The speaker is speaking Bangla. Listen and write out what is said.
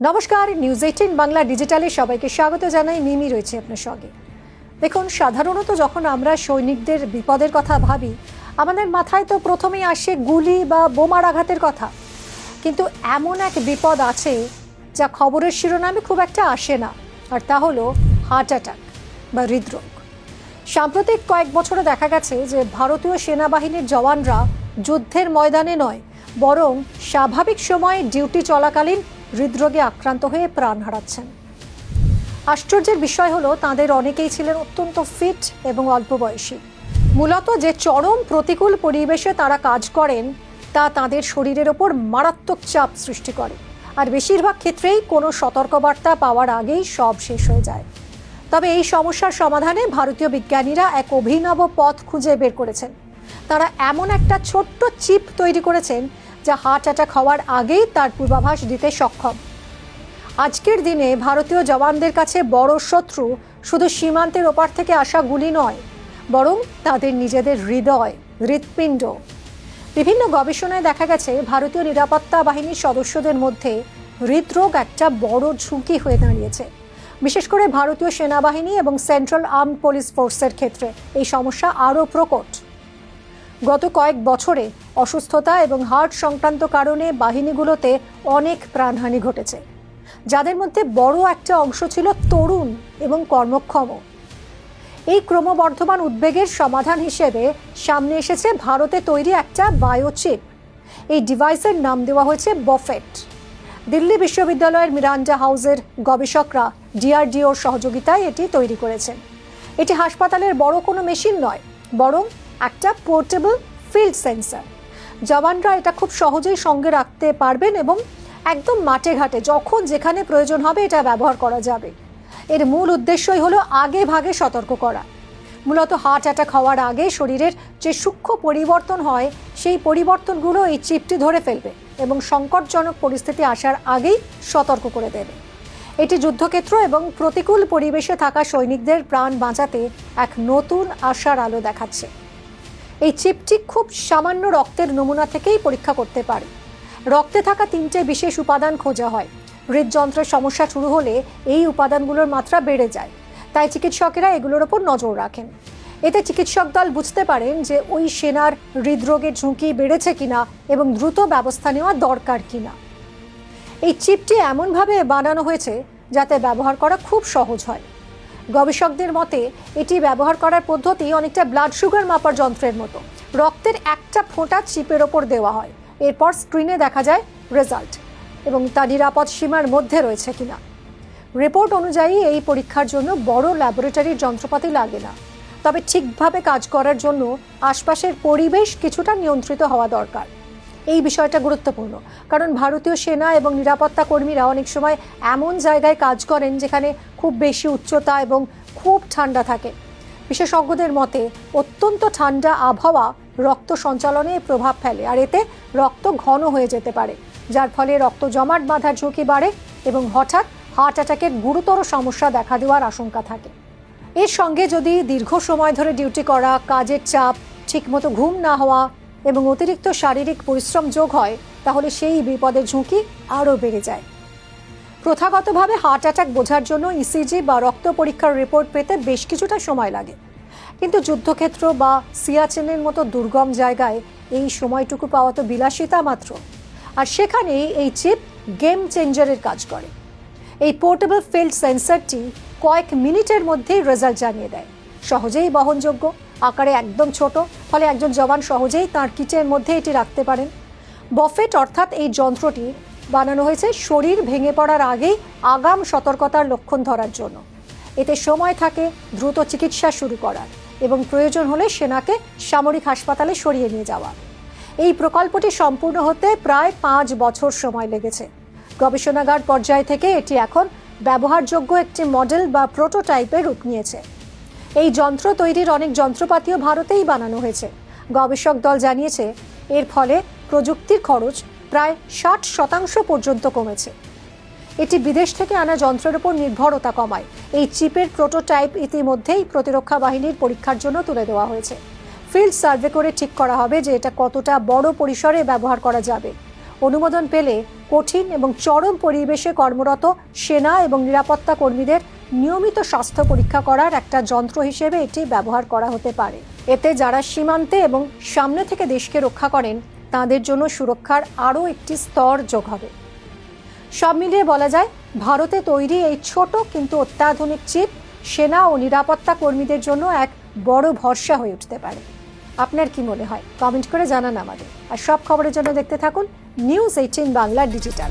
নমস্কার, নিউজ 18 বাংলা ডিজিটালে সবাইকে স্বাগত জানাই। মিমি রয়েছে আপনার সঙ্গে। দেখুন, সাধারণত যখন আমরা সৈনিকদের বিপদের কথা ভাবি, আমাদের মাথায় তো প্রথমেই আসে গুলি বা বোমার আঘাতের কথা। কিন্তু এমন এক বিপদ আছে যা খবরের শিরোনামে খুব একটা আসে না, আর তা হলো হার্ট অ্যাটাক বা হৃদরোগ। সাম্প্রতিক কয়েক বছরে দেখা গেছে যে ভারতীয় সেনাবাহিনীর জওয়ানরা যুদ্ধের ময়দানে নয়, বরং স্বাভাবিক সময়ে ডিউটি চলাকালীন হৃদরোগে আক্রান্ত হয়ে প্রাণ হারাচ্ছেন। আশ্চর্যের বিষয় হলো, তাদের অনেকেই ছিলেন অত্যন্ত ফিট এবং অল্প বয়সী। মূলত যে চরম প্রতিকূল পরিবেশে তারা কাজ করেন তা তাদের শরীরের ওপর মারাত্মক চাপ সৃষ্টি করে, আর বেশিরভাগ ক্ষেত্রেই কোনো সতর্কবার্তা পাওয়ার আগেই সব শেষ হয়ে যায়। তবে এই সমস্যার সমাধানে ভারতীয় বিজ্ঞানীরা এক অভিনব পথ খুঁজে বের করেছেন। তারা এমন একটা ছোট্ট চিপ তৈরি করেছেন যা হার্ট অ্যাটাক হওয়ার আগেই তার পূর্বাভাস দিতে সক্ষম। আজকের দিনে ভারতীয় জওয়ানদের কাছে বড় শত্রু শুধু সীমান্তের ওপার থেকে আসা গুলি নয়, বরং তাদের নিজেদের হৃৎপিণ্ড। বিভিন্ন গবেষণায় দেখা গেছে ভারতীয় নিরাপত্তা বাহিনীর সদস্যদের মধ্যে হৃদরোগ একটা বড় ঝুঁকি হয়ে দাঁড়িয়েছে। বিশেষ করে ভারতীয় সেনাবাহিনী এবং সেন্ট্রাল আর্মড পুলিশ ফোর্সের ক্ষেত্রে এই সমস্যা আরও প্রকট। গত কয়েক বছরে অসুস্থতা এবং হার্ট সংক্রান্ত কারণে বাহিনীগুলোতে অনেক প্রাণহানি ঘটেছে, যাদের মধ্যে বড় একটা অংশ ছিল তরুণ এবং কর্মক্ষম। এই ক্রমবর্ধমান উদ্বেগের সমাধান হিসেবে সামনে এসেছে ভারতে তৈরি একটা বায়োচিপ। এই ডিভাইসের নাম দেওয়া হয়েছে বফেট। দিল্লি বিশ্ববিদ্যালয়ের মিরান্ডা হাউসের গবেষকরা ডিআরডিওর সহযোগিতায় এটি তৈরি করেছেন। এটি হাসপাতালের বড় কোনো মেশিন নয়, বরং একটা পোর্টেবল ফিল্ড সেন্সর। জওয়ানরা এটা খুব সহজেই সঙ্গে রাখতে পারবেন এবং একদম মাঠে ঘাটে যখন যেখানে প্রয়োজন হবে এটা ব্যবহার করা যাবে। এর মূল উদ্দেশ্যই হলো আগে ভাগে সতর্ক করা। মূলত হার্ট অ্যাটাক হওয়ার আগে শরীরের যে সূক্ষ্ম পরিবর্তন হয়, সেই পরিবর্তনগুলো এই চিপটি ধরে ফেলবে এবং সংকটজনক পরিস্থিতি আসার আগেই সতর্ক করে দেবে। এটি যুদ্ধক্ষেত্র এবং প্রতিকূল পরিবেশে থাকা সৈনিকদের প্রাণ বাঁচাতে এক নতুন আশার আলো দেখাচ্ছে। এই চিপটি খুব সামান্য রক্তের নমুনা থেকেই পরীক্ষা করতে পারে। রক্তে থাকা 3টে বিশেষ উপাদান খোঁজা হয়। হৃদযন্ত্রের সমস্যা শুরু হলে এই উপাদানগুলোর মাত্রা বেড়ে যায়, তাই চিকিৎসকেরা এগুলোর ওপর নজর রাখেন। এতে চিকিৎসক দল বুঝতে পারেন যে ওই সেনার হৃদরোগের ঝুঁকি বেড়েছে কিনা এবং দ্রুত ব্যবস্থা নেওয়া দরকার কিনা। এই চিপটি এমনভাবে বানানো হয়েছে যাতে ব্যবহার করা খুব সহজ হয়। গবেষকদের মতে এটি ব্যবহার করার পদ্ধতি অনেকটা ব্লাড সুগার মাপার যন্ত্রের মতো। রক্তের একটা ফোঁটা চিপের ওপর দেওয়া হয়, এরপর স্ক্রিনে দেখা যায় রেজাল্ট এবং তা নিরাপদ সীমার মধ্যে রয়েছে কিনা। রিপোর্ট অনুযায়ী এই পরীক্ষার জন্য বড় ল্যাবরেটরির যন্ত্রপাতি লাগে না, তবে ঠিকভাবে কাজ করার জন্য আশপাশের পরিবেশ কিছুটা নিয়ন্ত্রিত হওয়া দরকার। এই বিষয়টা গুরুত্বপূর্ণ, কারণ ভারতীয় সেনা এবং নিরাপত্তা কর্মীরা অনেক সময় এমন জায়গায় কাজ করেন যেখানে খুব বেশি উচ্চতা এবং খুব ঠান্ডা থাকে। বিশেষজ্ঞদের মতে অত্যন্ত ঠান্ডা আবহাওয়া রক্ত সঞ্চালনে প্রভাব ফেলে, আর এতে রক্ত ঘন হয়ে যেতে পারে, যার ফলে রক্ত জমাট বাঁধার ঝুঁকি বাড়ে এবং হঠাৎ হার্ট অ্যাটাকের গুরুতর সমস্যা দেখা দেওয়ার আশঙ্কা থাকে। এর সঙ্গে যদি দীর্ঘ সময় ধরে ডিউটি করা, কাজের চাপ, ঠিকমতো ঘুম না হওয়া এবং অতিরিক্ত শারীরিক পরিশ্রম যোগ হয়, তাহলে সেই বিপদের ঝুঁকি আরও বেড়ে যায়। প্রথাগতভাবে হার্ট অ্যাটাক বোঝার জন্য ইসিজি বা রক্ত পরীক্ষার রিপোর্ট পেতে বেশ কিছুটা সময় লাগে, কিন্তু যুদ্ধক্ষেত্র বা সিয়াচেনের মতো দুর্গম জায়গায় এই সময়টুকু পাওয়া তো বিলাসিতা মাত্র। আর সেখানেই এই চিপ গেম চেঞ্জারের কাজ করে। এই পোর্টেবল ফিল্ড সেন্সরটি কয়েক মিনিটের মধ্যেই রেজাল্ট জানিয়ে দেয়। সহজেই বহনযোগ্য, আকারে একদম ছোট, ফলে একজন জওয়ান সহজেই তার কিটের মধ্যে এটি রাখতে পারেন। বফেট অর্থাৎ এই যন্ত্রটি বানানো হয়েছে শরীর ভেঙে পড়ার আগেই আগাম সতর্কতার লক্ষণ ধরার জন্য। এতে সময় থাকে দ্রুত চিকিৎসা শুরু করার এবং প্রয়োজন হলে সেনাকে সামরিক হাসপাতালে সরিয়ে নিয়ে যাওয়া। এই প্রকল্পটি সম্পূর্ণ হতে প্রায় 5 বছর সময় লেগেছে। গবেষণাগার পর্যায় থেকে এটি এখন ব্যবহারযোগ্য একটি মডেল বা প্রোটোটাইপে রূপ নিয়েছে। এই যন্ত্র তৈরির অনেক যন্ত্রপাতিও ভারতেই বানানো হয়েছে। গবেষক দল জানিয়েছে এর ফলে প্রযুক্তির খরচ প্রায় 60% পর্যন্ত কমেছে। এটি বিদেশ থেকে আনা যন্ত্রের উপর নির্ভরতা কমায়। এই চিপের প্রোটোটাইপ ইতিমধ্যেই প্রতিরক্ষা বাহিনীর পরীক্ষার জন্য তুলে দেওয়া হয়েছে। ফিল্ড সার্ভে করে ঠিক করা হবে যে এটা কতটা বড় পরিসরে ব্যবহার করা যাবে। অনুমোদন পেলে কঠিন এবং চরম পরিবেশে কর্মরত সেনা এবং নিরাপত্তা কর্মীদের নিয়মিত স্বাস্থ্য পরীক্ষা করার একটা যন্ত্র হিসেবে এটি ব্যবহার করা হতে পারে। এতে যারা সীমান্তে এবং সামনে থেকে দেশকে রক্ষা করেন তাদের জন্য সুরক্ষার আরও একটি স্তর যোগ হবে। সব মিলিয়ে বলা যায়, ভারতে তৈরি এই ছোট কিন্তু অত্যাধুনিক চিপ সেনা ও নিরাপত্তা কর্মীদের জন্য এক বড় ভরসা হয়ে উঠতে পারে। আপনার কি মনে হয়? কমেন্ট করে জানান আমাদের। আর সব খবরের জন্য দেখতে থাকুন নিউজ 18 বাংলা ডিজিটাল।